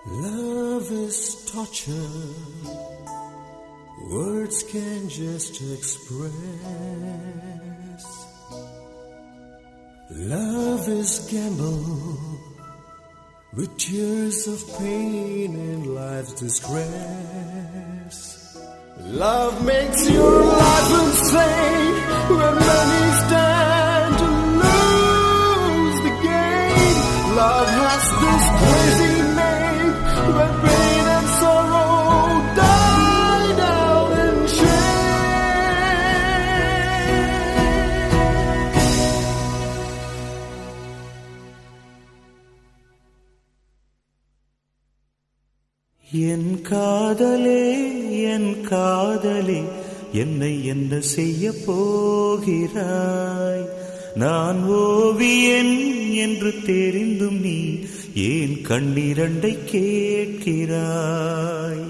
Love is torture, words can just express. Love is gamble with tears of pain and life's distress. Love makes your life insane when many stand to lose the game. Love has this crazy name where pain and sorrow die down in என் காதலே என் காதலே என்னை என்ன செய்ய போகிறாய்? நான் ஓவியன் என்று தெரிந்தும் நீ ஏன் கண்ணிரண்டை கேட்கிறாய்?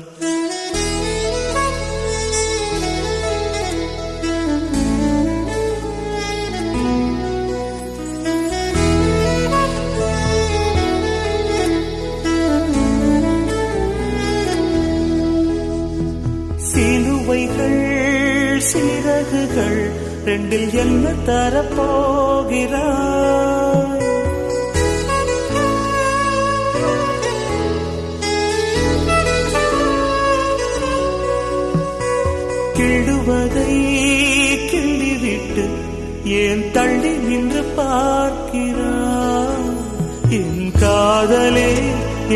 சிறகுகள் ரெண்டில் என்ன தரப்போகிறாய்? கிள்ளுவதை கிள்ளிவிட்டு ஏன் தள்ளி நின்று பார்க்கிறாய்? என் காதலே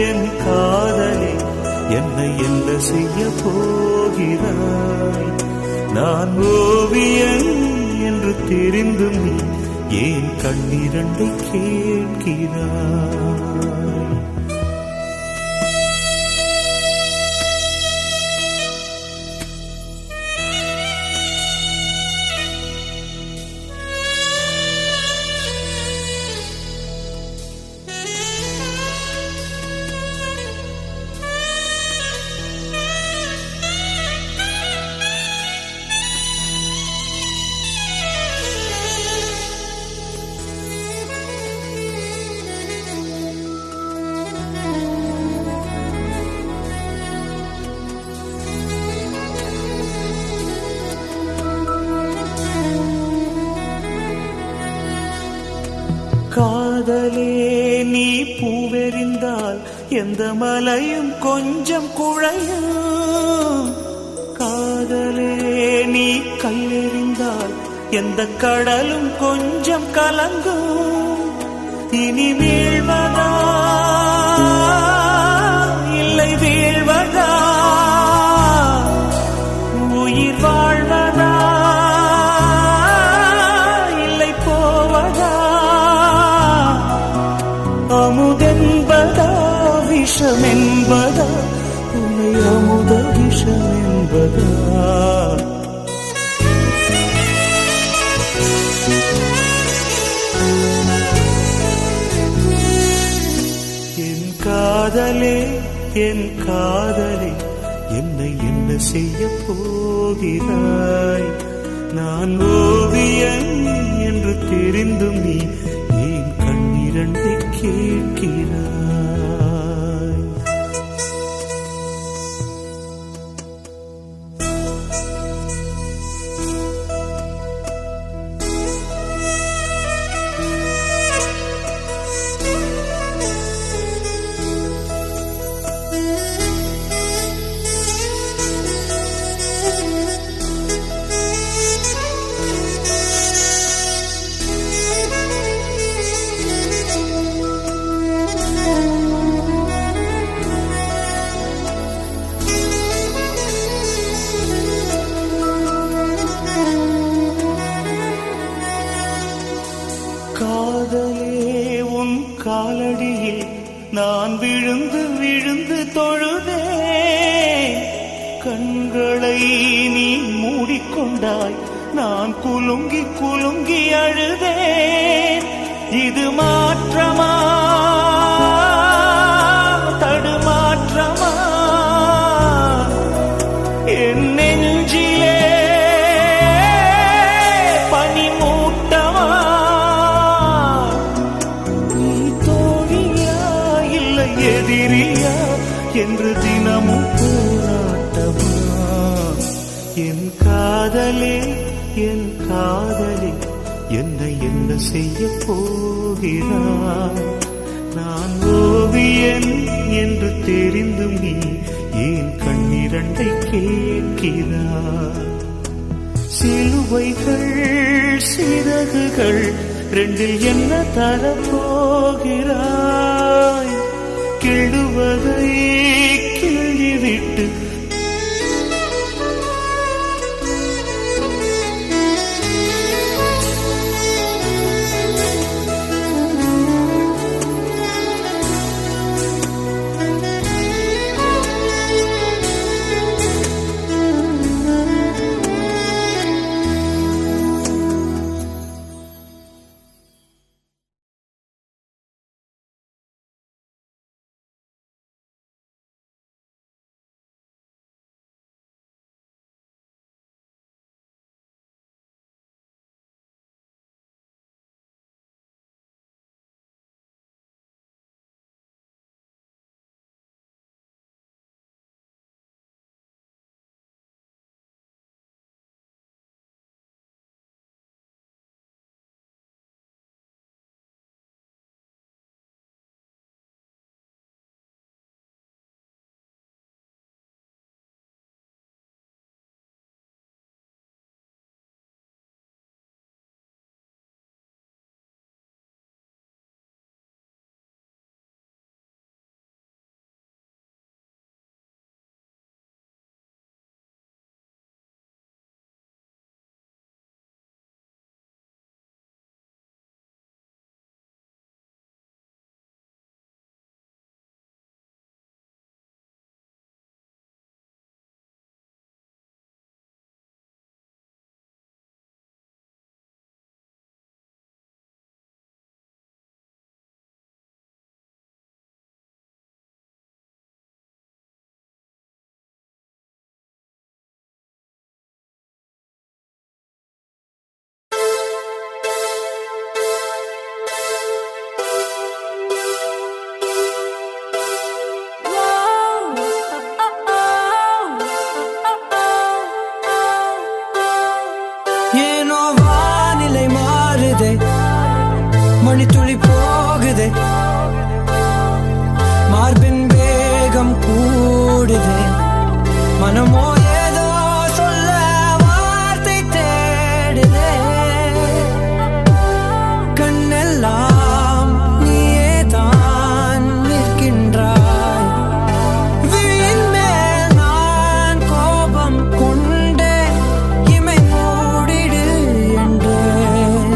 என் காதலே என்னை என்ன செய்ய போகிறாய்? நான் ஓவியன் என்று தெரிந்தும் நீ ஏன் கண்ணிரண்டை கேட்கிறாய்? காதலே நீ பூவெறிந்தால் எந்த மலையும் கொஞ்சம் குழையும். காதலே நீ கல்லெறிந்தால் எந்த கடலும் கொஞ்சம் கலங்கும். இனி வீழ்வதா இல்லை வீழ்வதா, உயிர் வாழ்வதா இல்லை போவதா, அமுதென்பதா விஷமென்பதா, உன்னை அமுத விஷமென்பதா? என் காதலே என் காதலே என்னை என்ன செய்ய போகிறாய்? நான் ஓவியன் என்று தெரிந்தும் நீ ஏன் கண்ணிரண்டை கேட்கிறாய்? காதலே உன் காலடியில் நான் விழுந்து விழுந்து தொழுதே. கண்களை நீ மூடிக்கொண்டாய், நான் குலுங்கி குலுங்கி அழுதேன். இது மாற்றமா தடுமாற்றமா? என் நெஞ்சிலே பனிமூட்டமா? எதிரியா என்று தினமும் போராட்டமா? என் காதலே என் காதலே என்னை என்ன செய்ய போகிறாய்? நான் ஓவியன் என்று தெரிந்தும் நீ ஏன் கண்ணிரண்டை கேட்கிறாய்? சிலுவைகள் சிறகுகள் ரெண்டில் என்ன தரப்போகிறாய்? கிள்ளுவதை கிள்ளிவிட்டு மணித்துளி போகுதே, மார்பின் வேகம் கூடுதே, மனமோ ஏதோ சொல்ல வார்த்தை தேடுதே, கண்ணெல்லாம் நீயே தான் நிற்கின்றாய், விழியின் மேல் நான் கோபம் கொண்டே இமை மூடிடு என்றேன்.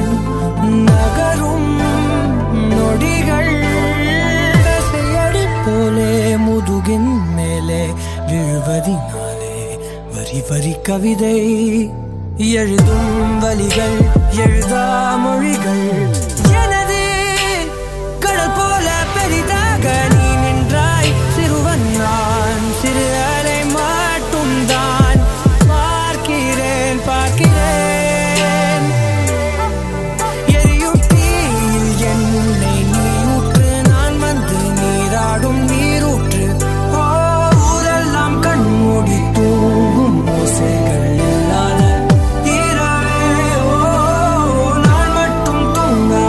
நகரும் நொடிகள் செயடி போலே முதுகின் மேலே விழுவதினாலே வரி வரி கவிதை எழுதும் வலிகள் எழுதா மொழிகள். எனது கடல் போல பெரிதாக நீ நின்றாய், சிறுவன் நான் சிறு அலை மட்டும் தான் பார்க்கிறேன் பார்க்கிறேன். எரியும் தீயில் என்னை நீ ஊற்று, நான் வந்து நீராடும் நீரூற்று. ஓ ஊரெல்லாம் கண்மூடி தூங்கும் ஓசைகள் இல்லாத இரவே. ஓ நான் மட்டும் தூங்காத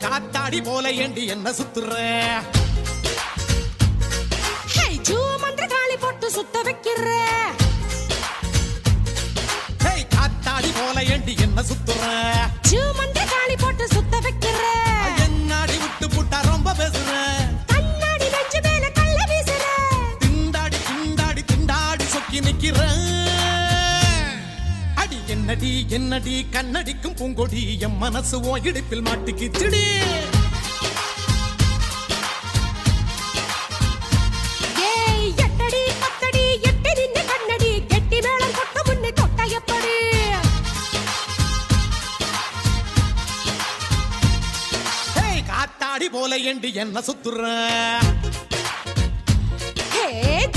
காத்தாடி போல ஏண்டி என்ன சுத்துற? ஜூமன்ற காளி போட்டு சுத்த வைக்கிற. காத்தாடி போல ஏண்டி என்ன சுத்துற? ஜூமன்ற காளி போட்டு சுத்த வைக்கிற. என்னாடி விட்டு புட்டா ரொம்ப பேசுற. கண்ணாடி நெஞ்சு மேல கள்ள வீசுற. திண்டாடி திண்டாடி திண்டாடி சொக்கி நிக்கிற. அடி என்னடி என்னடி கண்ணடிக்கும் பூங்கொடி என் மனசு ஓ இடுப்பில் மாட்டிக்கிச்சுடி. எட்டடி பத்தடி எட்டி நின்று கண்ணடி கெட்டி மேளம் கொட்ட முன்னே தொட்ட எப்படி? காத்தாடி போல ஏண்டி என்ன சுத்துற?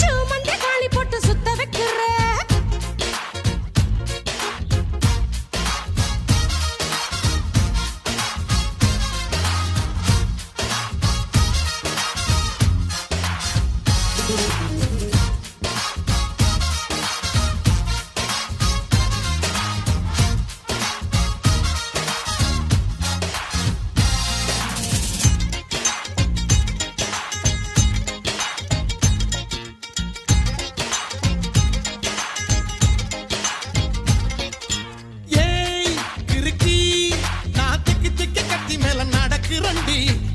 ஜூமன்ற காளி போட்டு சுத்த வைக்கிற.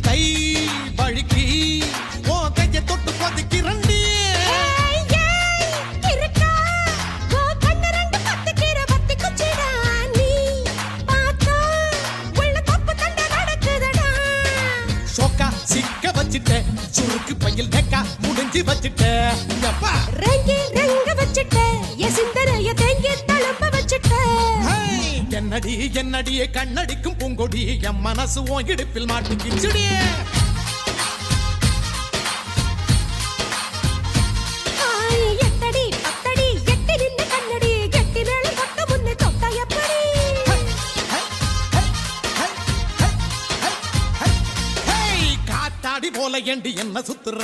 கை பழுக்கி ஓ கைய தொட்டு கொதிக்கிறண்டி. இருக்கா ஓ கண்ணு ரெண்டு பத்திக்கிற பத்தி குச்சிடா. நீ பார்த்தா உள்ள தப்பு தண்ட நடக்குதடா. சோக்கா சிக்க வச்சிட்ட சுருக்கு பையில் நெக்கா முடிஞ்சு வச்சிட்ட. ரங்கி ரங்க வச்சிட்ட என் சிந்தனைய தேங்கி தழும்ப வச்சிட்ட. என்னடி என்னடியே கண்ணடிக்கும் பூங்கொடி என் மனசு ஓ இடுப்பில் மாட்டிக்கிச்சுடி. எட்டடி பத்தடி எட்டி நின்று கண்ணடி கெட்டி மேல கொட்ட முன்னே தொட்ட எப்படி? காத்தாடி போல ஏண்டி என்ன சுத்துற?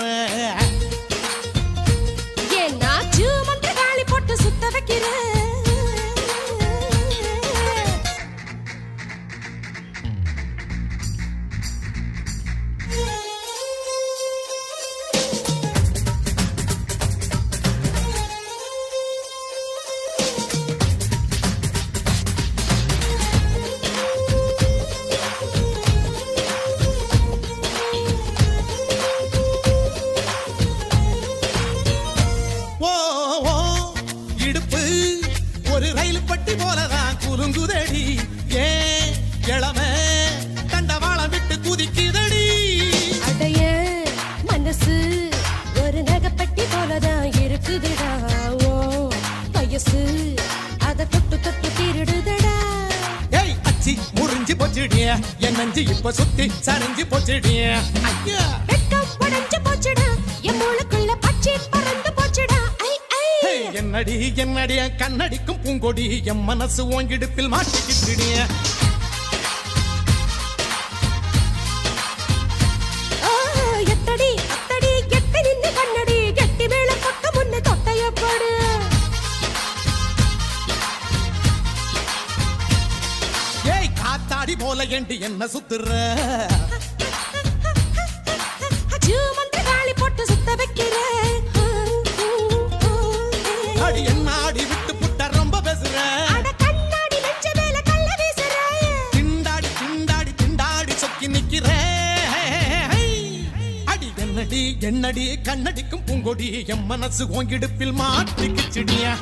ஏன்னா ஜூமன்ற காளி போட்டு சுத்த வைக்கிற. ஒரு ரயில் பட்டி போலதான் குலுங்குதடி. ஏன் இளமை தண்டவாளம் விட்டு குதிக்குதடி. அடைய மனசு ஒரு நகைப்பட்டி போலதான் இருக்குதுடா. ஓ வயசு அத தொட்டு தொட்டு திருடுதடா. ஏய் அச்சி முறிஞ்சு போச்சுடிய என் நஞ்சு இப்ப சுத்தி சரிஞ்சு போச்சுடிய. ஐயா வெட்கம் உடைஞ்சு போச்சுடா என் மூளைக்குள்ள பச்சை பறந்து போச்சுடா. என்னடி என்னடிய கண்ணடிக்கும் பூங்கொடி என் மனசு உன் இடுப்பில் மாட்டிக்கிட்டுடிய. எட்டடி அத்தடி எட்டி நின்று கண்ணடி கெட்டி மேல கொட்ட முன்னே தொட்ட எப்படி? ஏய் காத்தாடி போல ஏண்டி என்ன சுத்துற? ஜூமன்ற காளி போட்டு சுத்த வைக்கிற. அடி என்னாடி விட்டு புட்ட ரொம்ப பேசுற. அட கண்ணாடி நெஞ்ச மேல கள்ள வீசுற. திண்டாடி திண்டாடி திண்டாடி சொக்கி நிக்கிற. அடி என்னடி என்னடி கண்ணடிக்கும் பூங்கொடி என் மனசு உன் இடுப்பில் மாட்டிக்கிச்சுடிய.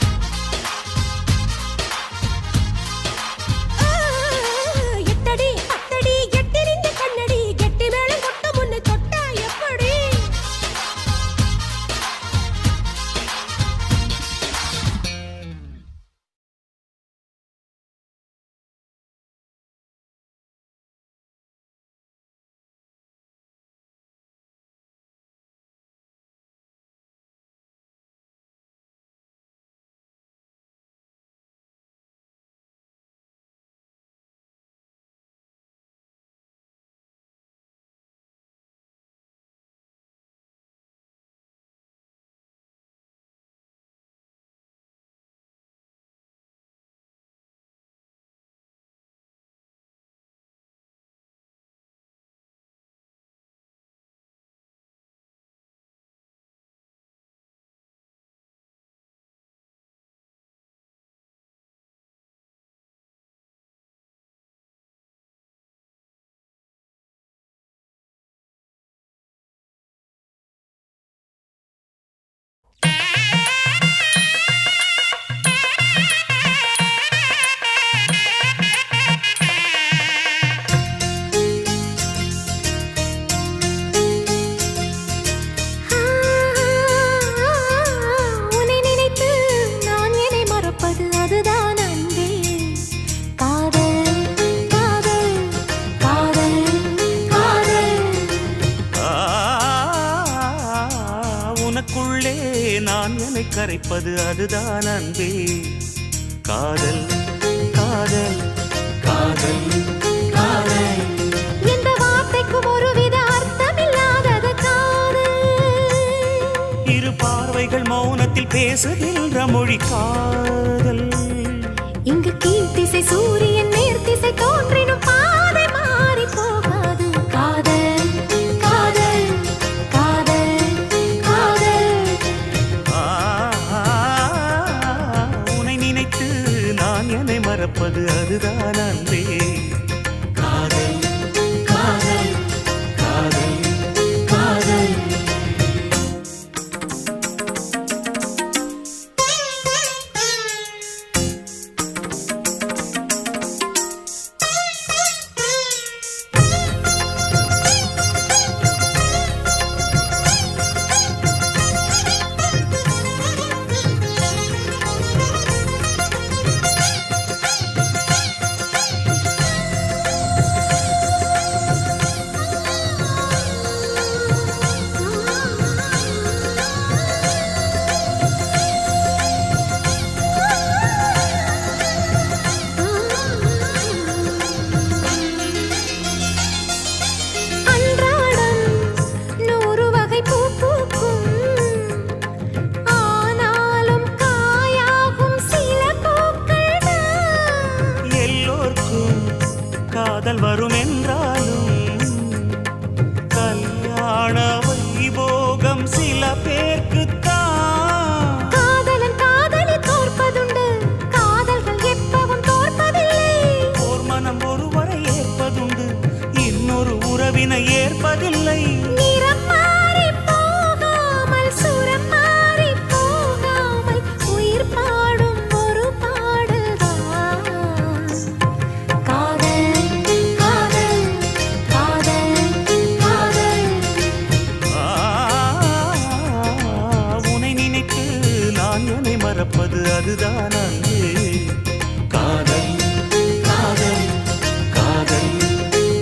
கரைப்பது அதுதான் அன்பே. காதல் காதல் காதல் காதல். இந்த வார்த்தைக்கும் ஒருவித அர்த்தமில்லாதது காதல். இரு பார்வைகள் மௌனத்தில் பேசுகின்ற மொழி காதல். இங்கு கீழ்த்திசை சூரியன் நேர்த்திசை தோன்றினும் பாதை மாறி போகாது. காதல் காதல் காதல் காதல். உன்னை நினைத்து நான் என்னை மறப்பது அதுதான் அன்பே. காதல் காதல் காதல் காதல். வரும் என்றாலும் கல்யாண வைபோகம் சில பேர்க்குத்தான். காதலன் காதலி தோற்பதுண்டு, காதல்கள் எப்பவும் தோற்பதில்லை. ஓர் மனம் ஒருவரை ஏற்பதுண்டு, இன்னொரு உறவினை ஏற்பதில்லை. நிறம் மாறி போகாமல் சுரம் மாறி போகாமல் உயிர் பாடும் ஒரு பாடல்தான் காதல். மறப்பது அதுதான் அன்பே. காதல் காதல் காதல்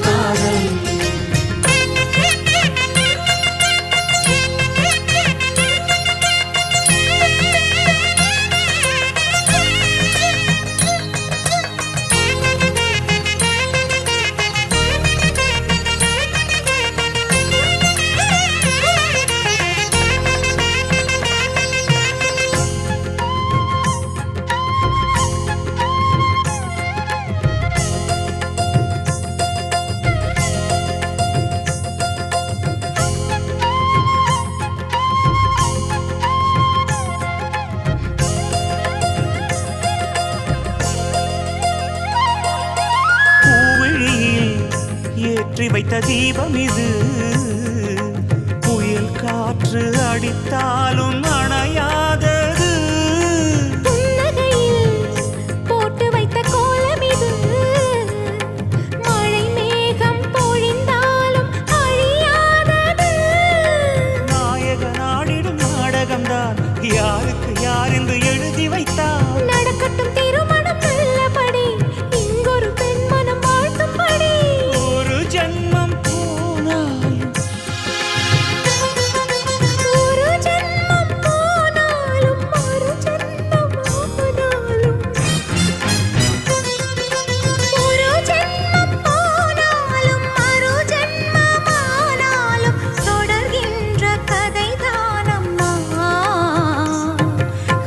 காதல். ஏற்றி வைத்த தீபம் இது, புயல் காற்று அடித்தாலும் அணையாதது. புன்னகையில் போட்டு வைத்த கோலம் இது, மழை மேகம் பொழிந்தாலும் அழியாதது. நாயக நாடிடும் நாடகம்தான் யாருக்கு யார் என்று எழுதி வைத்தார். நடக்கட்டும் திருமணம் நல்லபடி, இங்கொரு பெண் மனம் வாழ்த்தும்படி. ஒரு ஜன்மம் போனாலும் ஒரு ஜென்மம் போனாலும் மறு ஜென்மம் ஆனாலும், ஒரு ஜென்மம் போனாலும் மறு ஜென்மம் ஆனாலும் தொடர்கின்ற கதைதான் அம்மா.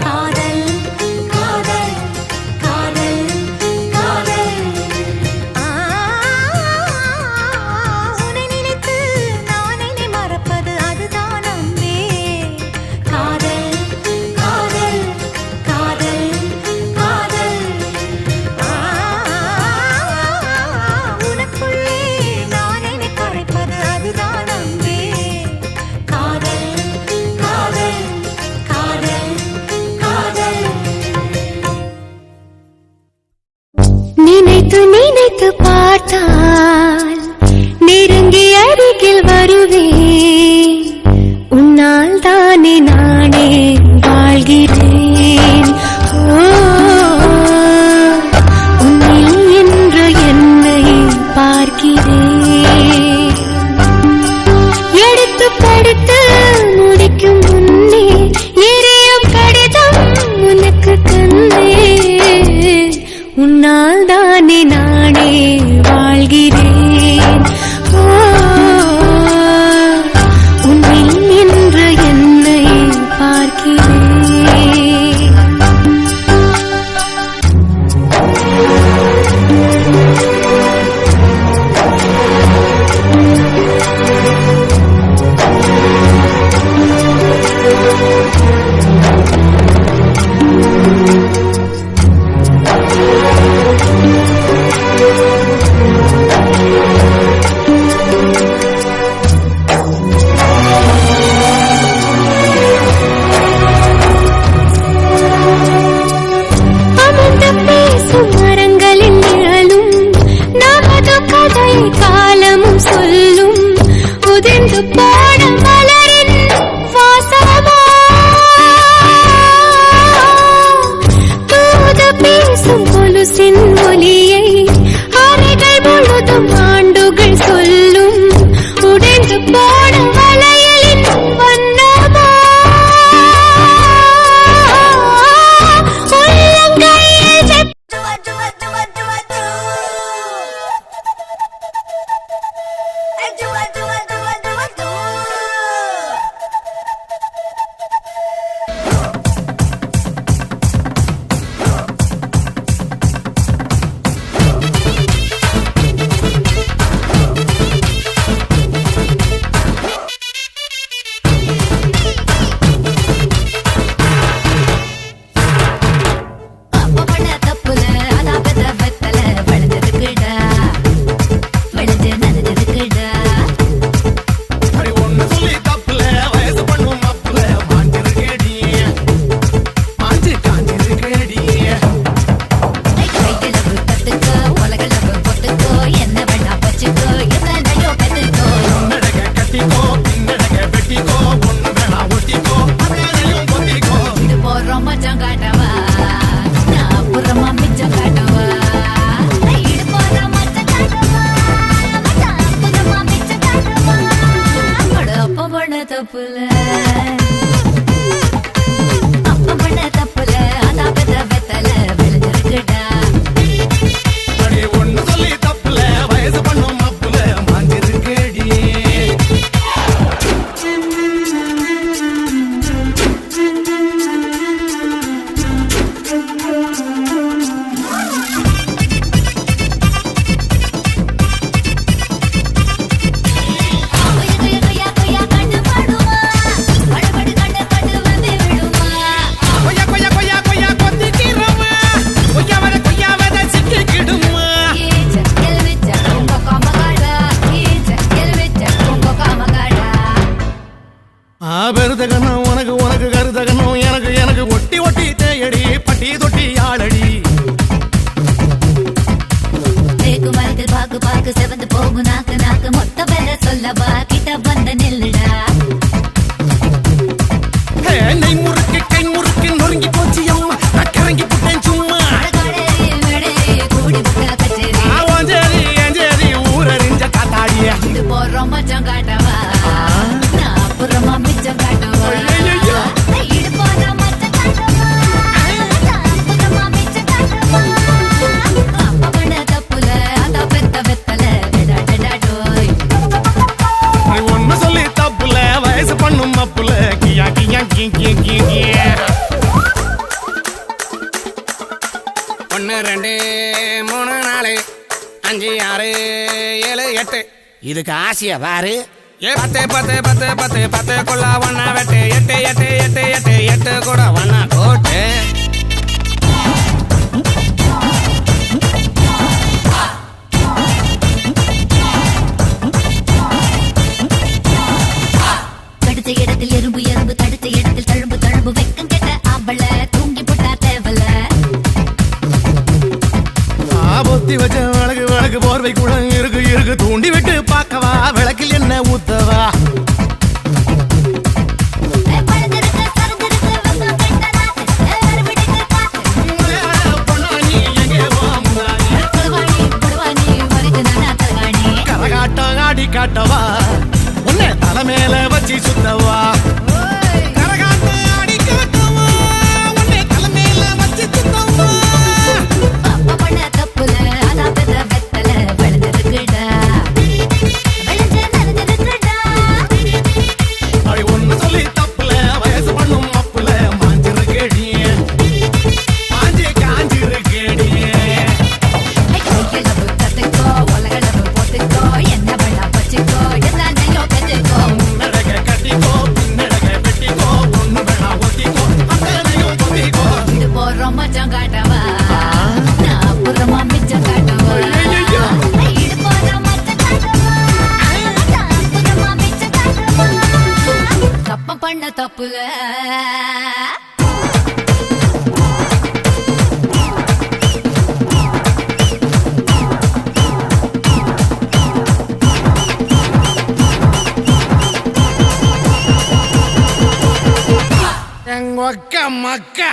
காதல் காதல் காதல் காதல். உன்னை நினைத்து நான் என்னை மறப்பது அதுதான் அன்பே. காதல் காதல் காதல் காதல். உனக்குள்ளே நான் என்னை கரைப்பது அதுதான் அன்பே. காதல் காதல் காதல் காதல். நினைத்து நினைத்து பார்த்தால் நெருங்கி அருகில் வருவேன். உன்னால் தானே நானே வாழ்கிறேன். உன்னில் என்று என்னை பார்க்கிறேன். எடுத்து படித்து முடிக்கும் முன்னே எரியும் கடை உன்னால் தானே நானே வாழ்கிறேன். உன்னில் நின்று என்னை பார்க்கிறேன். இதுக்கு ஆசையா பாரு. 10 10 10 10 10 கொள்ள ஒன்னா வெட்டு 8 8 8 8 8 கூட ஒன்னா கோட்டு. தடுத்த இடத்தில் எறும்பு எறும்பு தடுத்த இடத்தில் தழும்பு தழும்பு வெக்கம் கெட்ட ஆம்பள தூங்கி போட்டா தேவல. பொத்தி வச்ச வழக்கு வழக்கு போர்வை கூட இருக்கு இருக்கு தூண்டி விட்டு பார்க்கவா விளக்கில் என்ன ஊத்தவா. கரகாட்டம் ஆடி காட்டவா உன்னை தலை மேல வச்சு சுத்தவா. கரகாட்டம் ஆடி காட்டவா உன்னை தலை மேல வச்சு சுத்தவா. தப்புல எங்க மக்கா